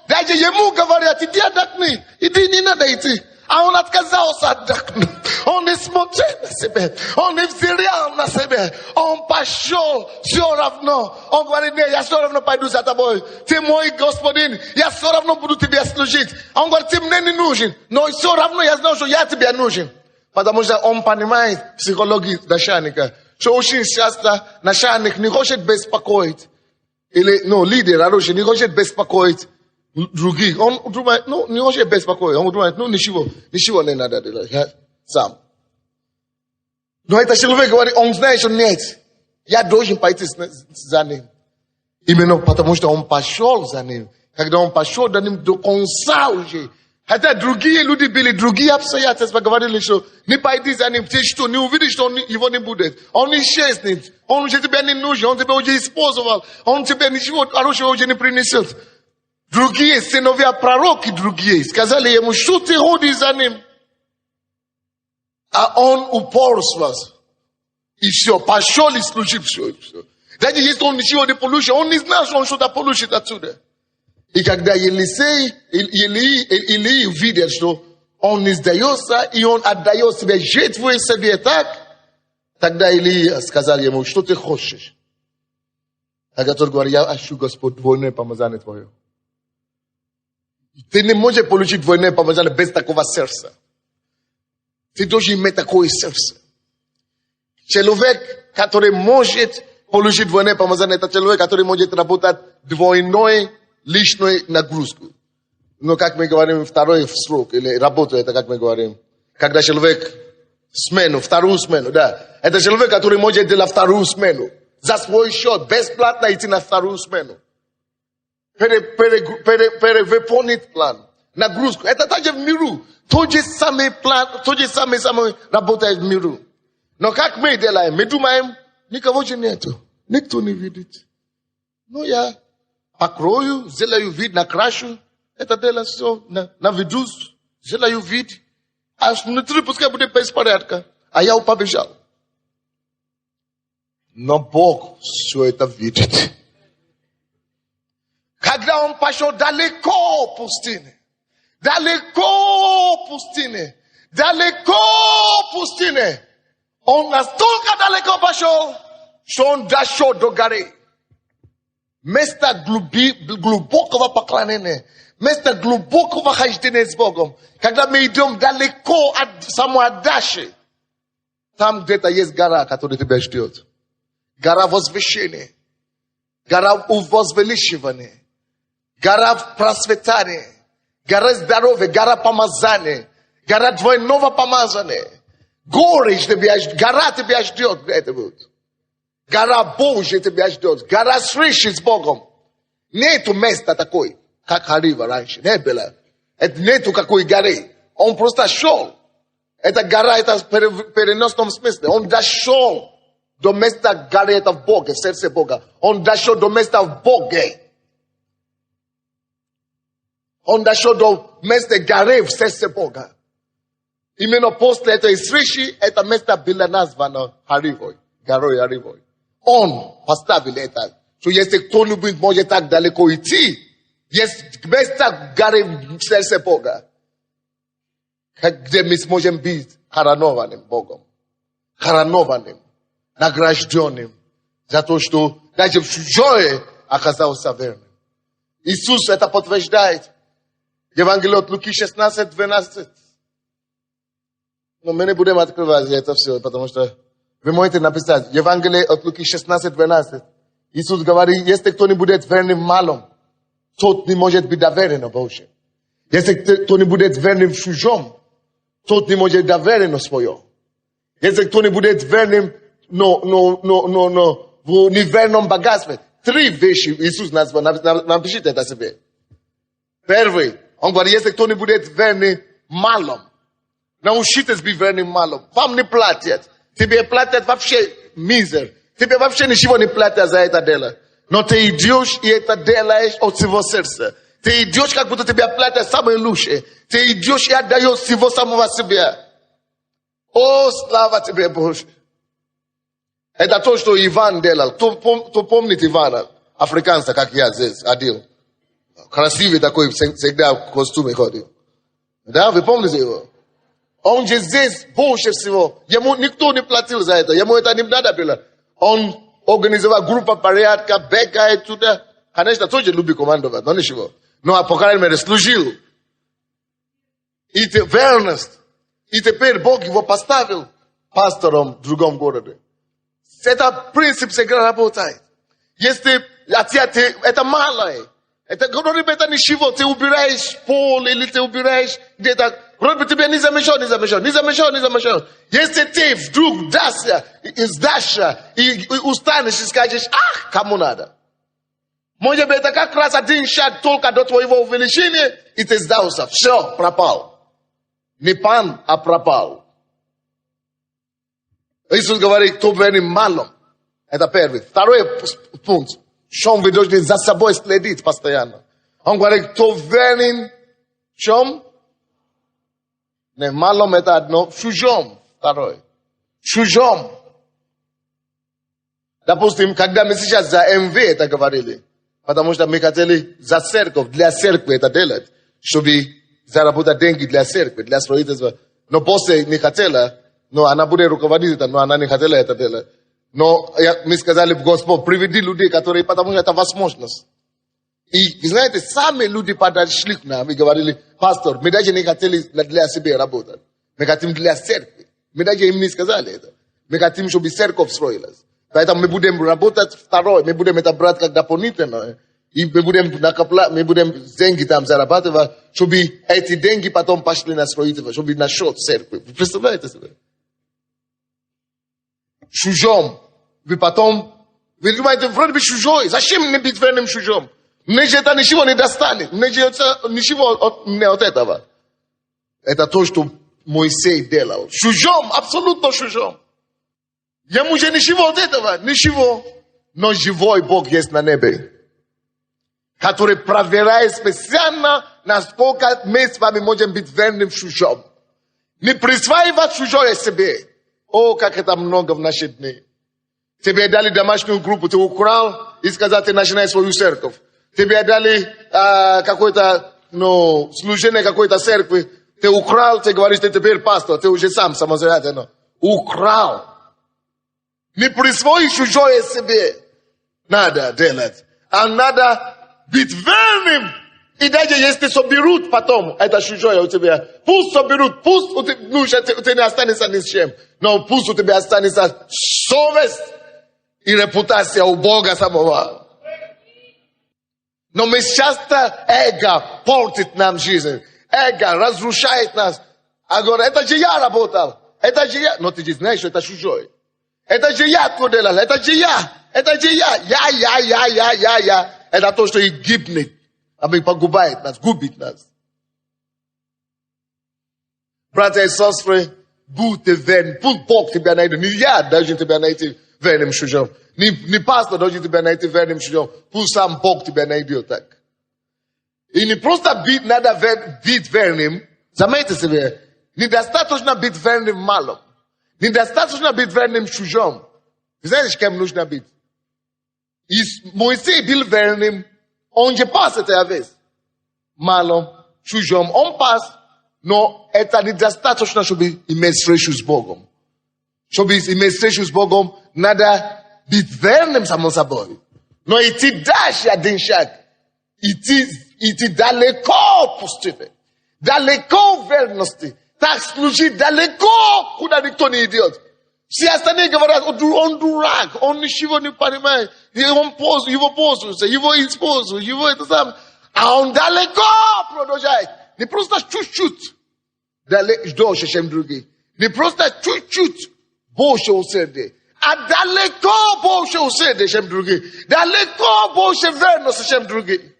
Даже ему говорят, иди отдохни. Иди, не надо идти. А он отказался отдохнуть. Он не смотрел на себя. Он не взирал на себя. Он пошел все равно. Он говорит, нет, я все равно пойду за тобой. Ты мой господин. Я все равно буду тебе служить. Он говорит, ты мне не нужен. Но все равно я знаю, что я тебе нужен. Потому что он понимает психологию начальника. Что очень часто начальник не хочет беспокоить. Или, лидер, оружие, не хочет беспокоить других. Он думает, не хочет беспокоить. Он думает, ничего не надо делать. Сам. Но этот человек говорит, он знает, что нет. Я должен пойти за ним. Именно потому, что он пошел за ним. Когда он пошел за ним до конца уже. Хотя другие люди были, другие обстоятельства говорили, что не пойди за ним. Ты что, не увидишь, что его не будет. Он исчезнет. Он уже тебя не нужен. Он тебя уже использовал. Он тебе ничего хорошего уже не принесет. Другие сыновья пророки другие сказали ему, что ты ходишь за ним? А он упорствовался. И все, пошел и служил все. Даже если он ничего не получит, он не знал, что он что-то получит отсюда. И когда Елисей, Илии видят, что он не сдается, и он отдает себе жертву себе так, тогда Илия сказал ему, что ты хочешь? Тогда тот говорит, я ищу, Господь, двойное помазание твое. Ты не можешь получить двойное помазание без такого сердца. Ты должен иметь такое сердце. Человек, который может получить двойное помазание, это человек, который может работать двойной личной нагрузку. Но как мы говорим, второй срок, или работу, это как мы говорим. Когда человек вторую смену, да. Это человек, который может делать вторую смену. За свой счет, бесплатно идти на вторую смену. Перевыполнить план. Нагрузку. Это также в миру. Тот же самый план, тот же самый работает в миру. Но как мы делаем? Мы думаем, никого же нету. Никто не видит. Ну я покрою, сделаю вид, накрашу. Это дело все, наведу, сделаю вид. А внутри пускай будет беспорядка. А я побежал. Но Бог все это видит. Когда он пошел далеко пустыни, он настолько далеко пошел, что он дошел до горы. Место глубокого поклонения, место глубокого хождения с Богом. Когда мы идем далеко от самоотдачи, там где-то есть гора, которая тебя ждет. Гора возвышения, гора возвеличивания, гора процветания, гора здоровья, гора помазания, гора двойного помазания. Горы тебя ждет, гора тебя ждет, где это будет. Гора Божья тебя ждет, гора встречи с Богом. Нету места такой, как Харива раньше, не было. Нету какой горы. Он просто шел. Эта гора, это в переносном смысле. Он дошел до места горы, это в Боге, в сердце Бога. Он дошел до места в Боге. Он дошел до места горы в сердце Бога. Именно после этой встречи, это место было названо Харивой, горой Харивой. Он поставил это. Что если кто-нибудь может так далеко идти, есть место горы в сердце Бога, где мы сможем быть коронованным Богом. Коронованным, награжденным за то, что даже в чужое оказался верным. Иисус это подтверждает. Евангелие от Луки 16:12. Но мы не будем открывать это все, потому что вы можете написать. Евангелие от Луки 16:12. Иисус говорит, если кто не будет верным в малом, тот не может быть доверен больше. Если кто не будет верным в чужом, тот не может доверен свое. Если кто не будет верным в неверном богатстве. 3 вещи Иисус назвал. Напишите это себе. Первый. Он говорит, если кто не будет верным в малом, научитесь быть верным в малом. Вам не платят. Тебе платят вообще мизер. Тебе вообще ничего не платят за это дело. Но ты идешь и это делаешь от всего сердца. Ты идешь, как будто тебе платят самое лучшее. Ты идешь и отдаешь всего самого себя. О, слава тебе, Боже. Это то, что Иван делал. Кто помнит Ивана? Африканца, как я здесь, одел. Красивый такой, всегда в костюме ходил. Да, вы помните его? Он же здесь больше всего. Ему никто не платил за это. Ему это не надо было. Он организовал группу порядка, бегает туда. Конечно, тоже любит командовать, но ничего. Но по крайней мере служил. И верность. И теперь Бог его поставил пастором в другом городе. Это принцип всегда работает. Если это малое. Это ничего. Ты убираешь пол или ты убираешь где-то. Вроде бы тебе не замешал. Если ты вдруг сдашься и устанешь и скажешь, ах, кому надо. Может быть, это как раз один шаг только до твоего увеличения, и ты сдался. Все, пропал. Не пан, а пропал. Иисус говорит, кто верен малом. Это первый. Второй пункт. Чем вы должны за собой следить постоянно. Он говорит, кто верен в чем? Не, малом это одно. В чужом. Второй. В чужом. Допустим, когда мы сейчас за МВ это говорили, потому что мы хотели за церковь, для церкви это делать, чтобы заработать деньги для церкви, для строительства. Но после не хотела, но она будет руководить это, но она не хотела это делать. Но мы сказали, Господь, приведи людей, которые, потому что это возможность. И, знаете, сами люди подошли к нам и говорили, пастор, мы даже не хотели для себя работать. Мы хотим для церкви. Мы даже им не сказали это. Мы хотим, чтобы церковь строилась. Поэтому мы будем работать второй, мы будем это брать как дополнительно. И мы будем деньги там зарабатывать, чтобы эти деньги потом пошли на строительство, чтобы на счет церкви. Вы представляете себе? Чужом. Вы думаете, вроде бы чужой. Зачем мне быть верным чужом? Мне же это ничего не достали. Мне же ничего не от этого. Это то, что Моисей делал. Чужом, абсолютно чужом. Ему же ничего от этого, ничего. Но живой Бог есть на небе, который проверяет специально, насколько мы с вами можем быть верным чужом. Не присваивать чужое себе. О, как это много в наши дни. Тебе дали домашнюю группу, ты украл и сказал, ты начинаешь свою церковь. Тебе дали какое-то, служение какой-то церкви, ты украл, ты говоришь, ты теперь пастор, ты уже сам самостоятельно. Украл. Не присвоить чужое себе. Надо делать. А надо быть верным. И даже если соберут потом, это чужое у тебя, пусть соберут, пусть у тебя не останется ни с чем, но пусть у тебя останется совесть и репутация у Бога самого. Но мы часто эго портит нам жизнь. Эго разрушает нас. А говорят, это же я работал. Это же я. Но ты же знаешь, что это чужое. Это же я то делал. Это же я. Это же я. Я. Это то, что и гибнет. Погубает нас, губит нас. Братья и сестры, будьте верны. Пусть Бог тебя найдет. Не я должен тебя найти верным чужом. Не пастор должен тебя найти верным чужом. Пусть сам Бог тебя найдет так. И не просто надо быть верным. Заметьте себе, недостаточно быть верным малым. Недостаточно быть верным чужом. Вы знаете, кем нужно быть? И Моисей был верным. Он же пас эта вещь. Малым, чужом, он пас. Но это недостаточно, чтобы иметь встречу с Богом. Чтобы иметь встречу с Богом, надо быть верным самому собой. Но идти дальше один шаг. Идти далеко пустыни. Далеко верности. Так служить далеко, куда никто не идет. Все остальные говорят, он дурак, он ничего не понимает. Его пользуется, его используют, его это самое. А он далеко продолжает. Не просто чуть-чуть дольше, чем другие. Не просто чуть-чуть больше усердия. А далеко больше усердия, чем другие. Далеко больше верности, чем другие.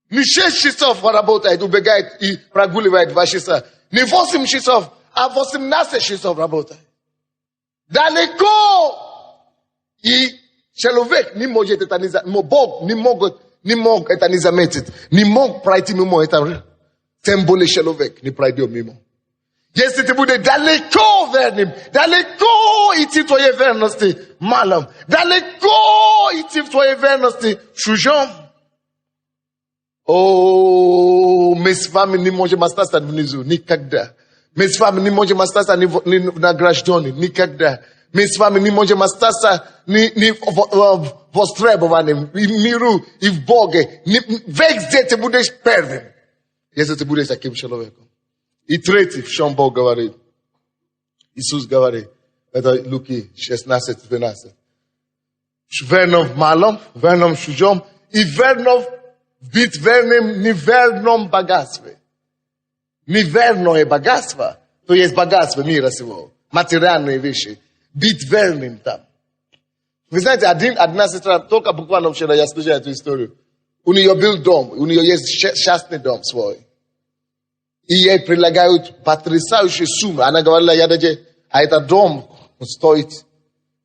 Не 6 часов работает, убегает и прогуливает 2 часа. Не 8 часов, а 18 часов работает. Далеко. И человек не может это не заметить. Бог не мог это не заметить. Не мог пройти мимо этого. Тем более человек не пройдет мимо. Если ты будешь далеко верным, далеко идти в твоей верности малом, далеко идти в твоей верности чужом. О, мы с вами не можем остаться внизу, никогда. Мы с вами не можем остаться награжденными, никогда. Мы с вами не можем остаться востребованным в миру и в Боге. Везде ты будешь первым, если ты будешь таким человеком. И третий, в чем Бог говорит. Иисус говорит, это Луки 16:12. Верно в малом, верно в чужом и верно быть верным неверном богатстве. Неверное богатство, то есть богатство мира сего, материальные вещи. Быть верным там. Вы знаете, одна сестра, только буквально вчера я слышал эту историю. У нее был дом, у нее есть частный дом свой. И ей предлагают потрясающие суммы. Она говорила, а этот дом стоит,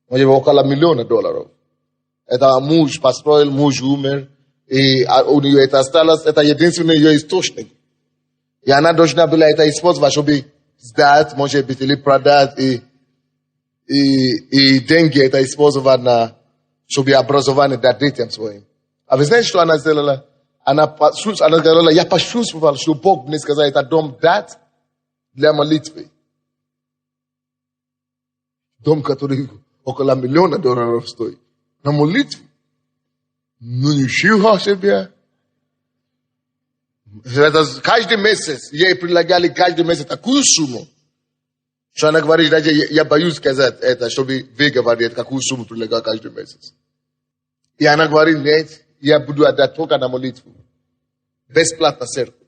может быть, около $1 миллиона. Это муж построил, муж умер. И у нее это осталось, это единственный ее источник. И она должна была это использовать, чтобы сдать, может быть, или продать. И деньги это использовать, чтобы образование дать детям своим. А вы знаете, что она сделала? Она говорила, я почувствовал, что Бог мне сказал, этот дом дать для молитвы. Дом, который около $1 миллиона стоит. На молитву. Ну ничего себе. Это каждый месяц, ей предлагали каждый месяц такую сумму, что она говорит, даже я боюсь сказать это, чтобы вы говорите, какую сумму предлагал каждый месяц. И она говорит, нет, я буду отдать только на молитву. Бесплатно церковь.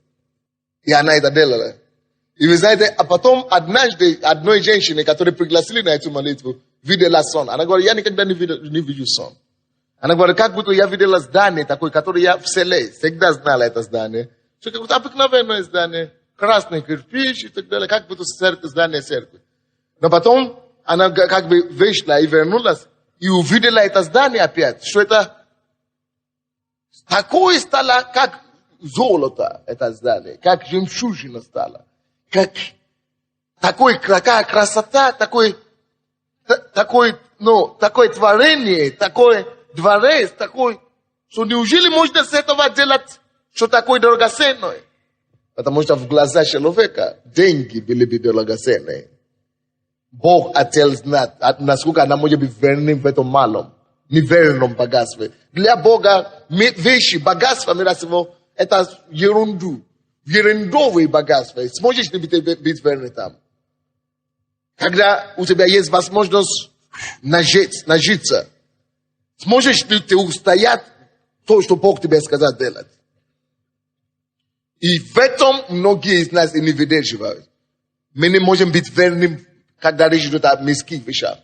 И она это делала. И вы знаете, а потом однажды одной женщине, которую пригласили на эту молитву, видела сон. Она говорит, я никогда не вижу сон. Она говорит, как будто я видела здание такое, которое я в селе всегда знала это здание. Что какое-то обыкновенное здание, красный кирпич и так далее, как будто здание церкви. Но потом она как бы вышла и вернулась, и увидела это здание опять, что это такое стало, как золото это здание, как жемчужина стало, как такая красота, такое творение, такой дворец, такой, что неужели можно с этого делать что такое драгоценное? Потому что в глазах человека деньги были бы драгоценные. Бог хотел знать, насколько она может быть верным в этом малом, неверном богатстве. Для Бога вещи, богатство мира сего, это ерундовые богатства. Сможешь ли быть верным там? Когда у тебя есть возможность нажиться, сможешь ли ты устоять то, что Бог тебе сказал делать? И в этом многие из нас не выдерживают. Мы не можем быть верным, когда речь идет о мирских вещах.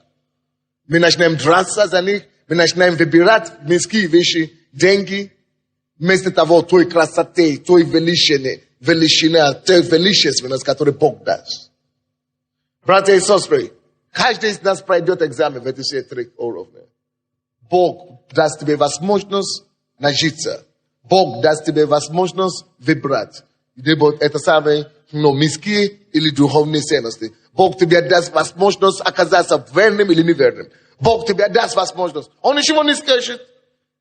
Мы начинаем драться за них, мы начинаем выбирать мирские вещи, деньги, вместо того той красоты, той величины, той величественности, которую Бог даст. Братья и сестры, каждый из нас пройдет экзамен в эти все 3 уровня. Бог даст тебе возможность нажиться. Бог даст тебе возможность выбрать. Либо это самое, мирские или духовные ценности. Бог тебе даст возможность оказаться верным или неверным. Бог тебе даст возможность. Он ничего не скажет.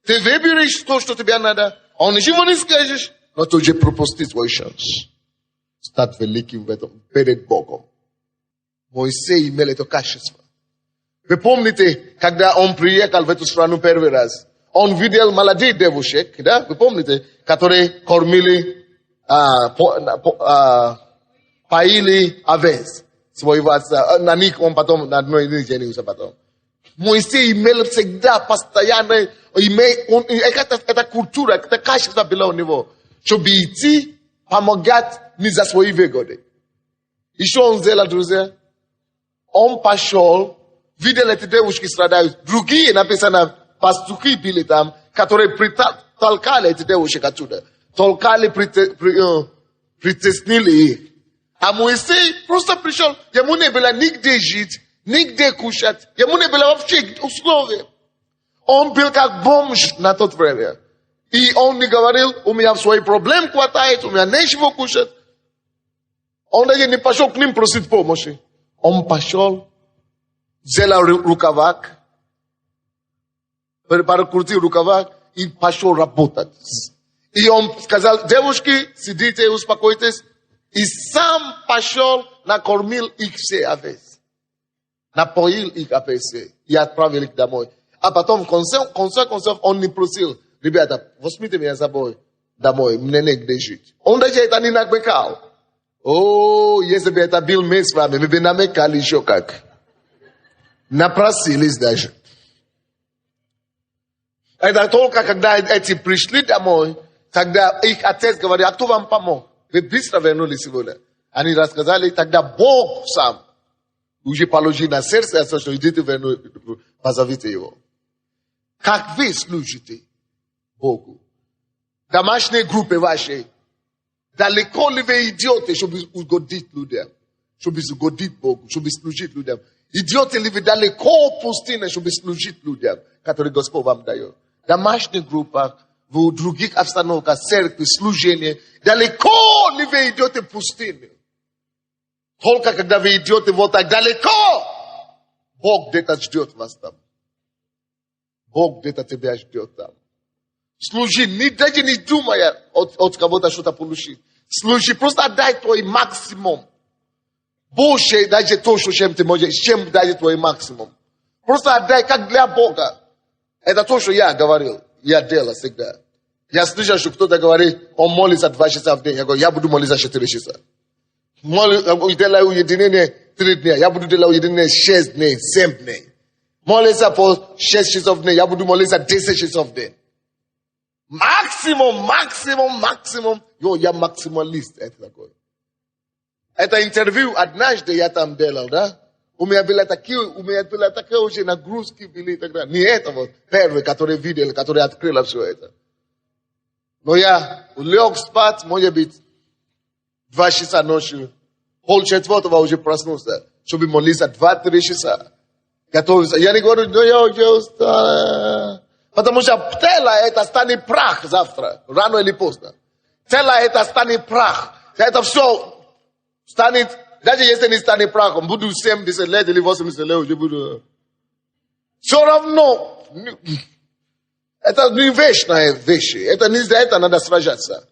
Ты выберешь то, что тебе надо. Он ничего не скажет. Но ты уже пропусти свой шанс. Стать великим в этом перед Богом. Моисей имел это качество. Вы помните, когда он приехал в эту страну первый раз? Он видел молодых девушек, да? Вы помните, которые кормили Pa ili avez. Nanik on patom, na no ini jeni usa patom. Moise email segda pastayane, email kata kultura, kata kashi kata bila univo. Chobiti pamogat ni za swoive gode. Isho onzela druze. On pashol vide letide ushki strada drugi na pesa na pastuki bilitam katore prita talkale tide ushikatuda. Tolkale pritesnili. A Moise, prosta prishol, yamune bela nik de jit, nik de kushat, yamune bela ofchik, uslove. On bil kak bomj na tot vreme. I on ni gavaril, umi am svoj problem cu atait, umi a neșvo kushat. On da je ni pashol knim prosit pomoći. On pashol, zela rukavak, para curti rukavak, i pashol rabotat. I on сказал, девушки, сидите, успокойтесь, и сам пошел на кормил их все овец. Напоил их овец и отправил их домой. А потом в конце концов он не просил, ребята, возьмите меня с собой домой, мне негде жить. Он даже это не намекал. О, если бы это был мы с вами, мы бы намекали еще как. Напросились даже. Это только когда эти пришли домой, тогда их отец говорит, а кто вам помог? Вы быстро вернулись сегодня. Они рассказали, тогда Бог сам уже положил на сердце, что идите позовите его. Как вы служите Богу? Домашние группы ваши, далеко ли вы идете, чтобы угодить людям? Чтобы угодить Богу, чтобы служить людям? Идете ли вы далеко в пустыне, чтобы служить людям, которые Господь вам дает? В домашних группах, в других обстановках, церкви, служения, далеко ли вы идете в пустыню? Только когда вы идете вот так далеко, Бог где-то ждет вас там. Бог где-то тебя ждет там. Служи, даже не думая от кого-то что-то получить. Служи, просто отдай твой максимум. Больше даже то, чем ты можешь, чем даже твой максимум. Просто отдай, как для Бога. Это то, что я говорил. Я делал всегда. Я слышал, что кто-то говорит, он молится 2 часа в день. Я говорю, я буду молиться 4 часа. Делаю уединение 3 дня. Я буду делать уединение 6 дней, 7 дней. Молиться по 6 часов в день. Я буду молиться 10 часов в день. Максимум. Я максималист. Это такое. Это интервью однажды я там делал, да? У меня были такие уже нагрузки были и так далее. Не это вот, первый, который видел, который открыл все это. Но я лег спать, может быть, 2 часа ночью, 3:30 уже проснулся, чтобы молиться 2-3 часа. Готовился. Я не говорю, да я уже устал. Потому что тело это станет прах завтра, рано или поздно. Тело это станет прах. Это все станет, даже если не станет прахом, буду 70 лет или 80 лет, уже буду. Все равно, это не вечная вещь. Это не за это надо сражаться.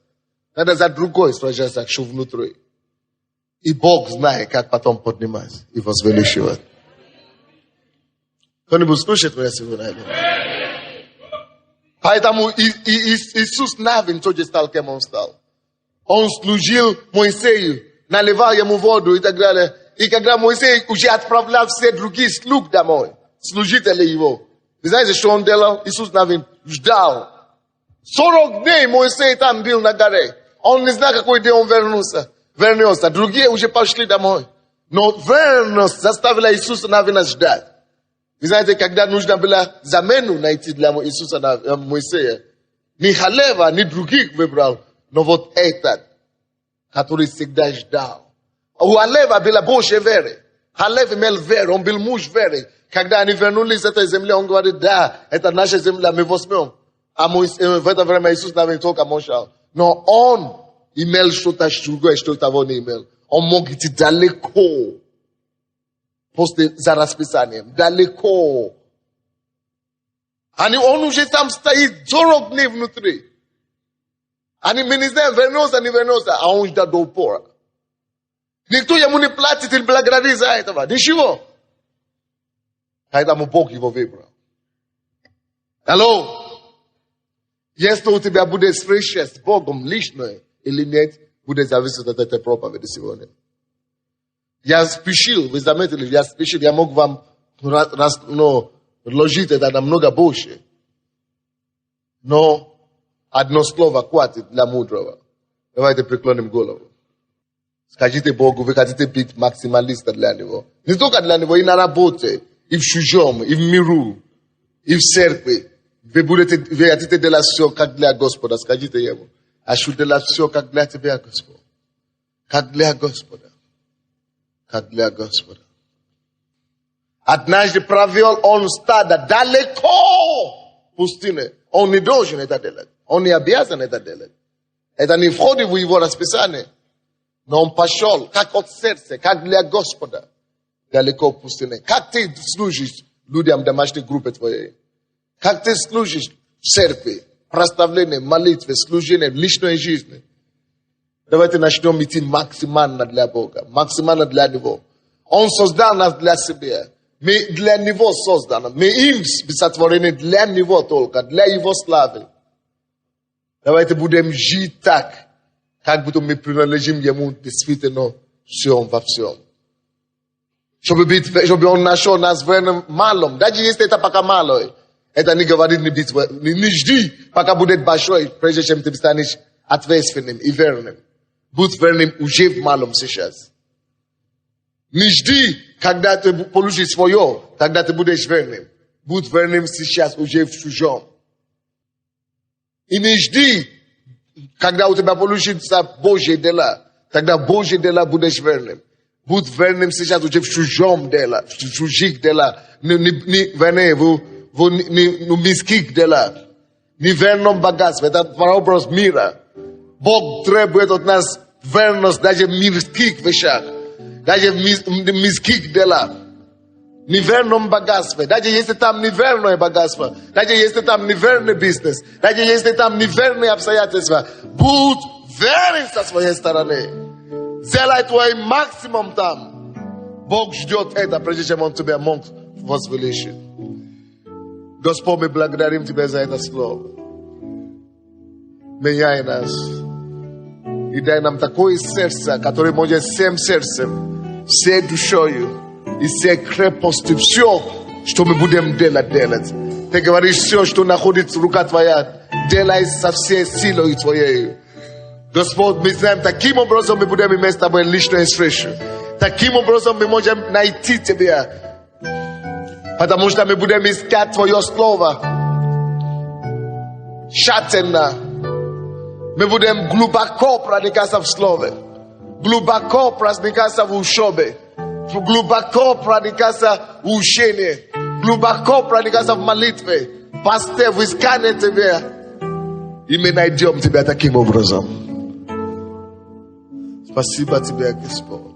Надо за другое сражаться, что внутри. И Бог знает, как потом поднимать и возвеличивать. Кто-нибудь слушает меня сегодня? Поэтому Иисус Навин тоже стал, кем он стал. Он служил Моисею, наливал ему воду и так далее. И когда Моисей уже отправлял все другие слуг домой, служители его, вы знаете, что он делал? Иисус Навин ждал. 40 дней Моисей там был на горе. Он не знал, какой день он вернется. Другие уже пошли домой. Но верность заставила Иисуса Навина ждать. Вы знаете, когда нужно было замену найти для Иисуса Моисея, ни Халева, ни других выбрал, но вот этот, который всегда ждал. У Халева была больше веры. Халев имел веру, он был муж веры. Когда они вернулись с этой земли, он говорит, да, это наша земля, мы возьмем. А в это время Иисус Навин только молчал. Но он имел что-то другое, что того не имел. Он мог идти далеко. После за расписанием. Далеко. Он уже там стоит 40 дней внутри. Они мы не знаем, вернулся, не вернулся. А он ждет до упора. Никто ему не платит или благодарит за этого. Ничего. Поэтому Бог его выбрал. Алло. Если у тебя будет встреча с Богом личной или нет, будет зависеть от этой проповеди сегодня. Я спешил, вы заметили, я спешил, я мог вам вложить это намного больше. Но одно слово хватит для мудрого. Давайте преклоним голову. Скажите Богу, вы хотите быть максималистом для Него. Не только для Него, и на работе, и в чужом, и в миру, и в церкви. Вы хотите делать все, как для Господа. Скажите Ему. Я хочу делать все, как для Тебя, Господь. Как для Господа. Как для Господа. Однажды провел он стадо далеко в пустыне. Он не должен это делать. Он не обязан это делать. Это не входит в его расписание. Но он пошел, как от сердца, как для Господа. Далеко в пустыне. Как ты служишь людям в домашней группе твоей? Как ты служишь в церкви, прославление, молитве, служение, в личной жизни? Давайте начнем идти максимально для Бога, максимально для Него. Он создал нас для себя. Мы для Него созданы. Мы им сотворены для Него только, для Его славы. Давайте будем жить так, как будто мы принадлежим Ему действительно всем во всем. Чтобы Он нашел нас верным малым. Даже если это пока малое, это не говорит не жди, пока будет большой, прежде чем ты станешь ответственным и верным. Будь верным уже в малом сейчас. Не жди, когда ты получишь свое, тогда ты будешь верным. Будь верным сейчас уже в чужом. И не жди, когда у тебя получится Божье дела, тогда Божье дела будешь верным. Будь верным сейчас уже в чужом дела, в чужих дела. Не верным в мирских делах. Не верном богатстве. Это прообраз мира. Бог требует от нас верность даже в мирских вещах. Даже в мирских делах. Неверном богатстве. Даже если там неверное богатство. Даже если там неверный бизнес. Даже если там неверные обстоятельства. Будь верен со своей стороны. Сделай твой максимум там. Бог ждет это, прежде чем Он тебя мог возвеличить. Господь, мы благодарим Тебя за это слово. Меняй нас. И дай нам такое сердце, которое может всем сердцем, всей душою и всей крепостью, все, что мы будем делать. Ты говоришь, все, что находится в руках Твоя, делай со всей силой Твоей. Господь, мы знаем, таким образом мы будем иметь с Тобой личную встречу. Таким образом мы можем найти Тебя. Потому что мы будем искать Твое Слово тщательно. Мы будем глубоко проникаться в Слове. Глубоко проникаться в учебе. Глубоко проникаться в учении. Глубоко проникаться в молитве. Пасте, в искании Тебя. И мы найдем Тебя таким образом. Спасибо Тебе, Господь.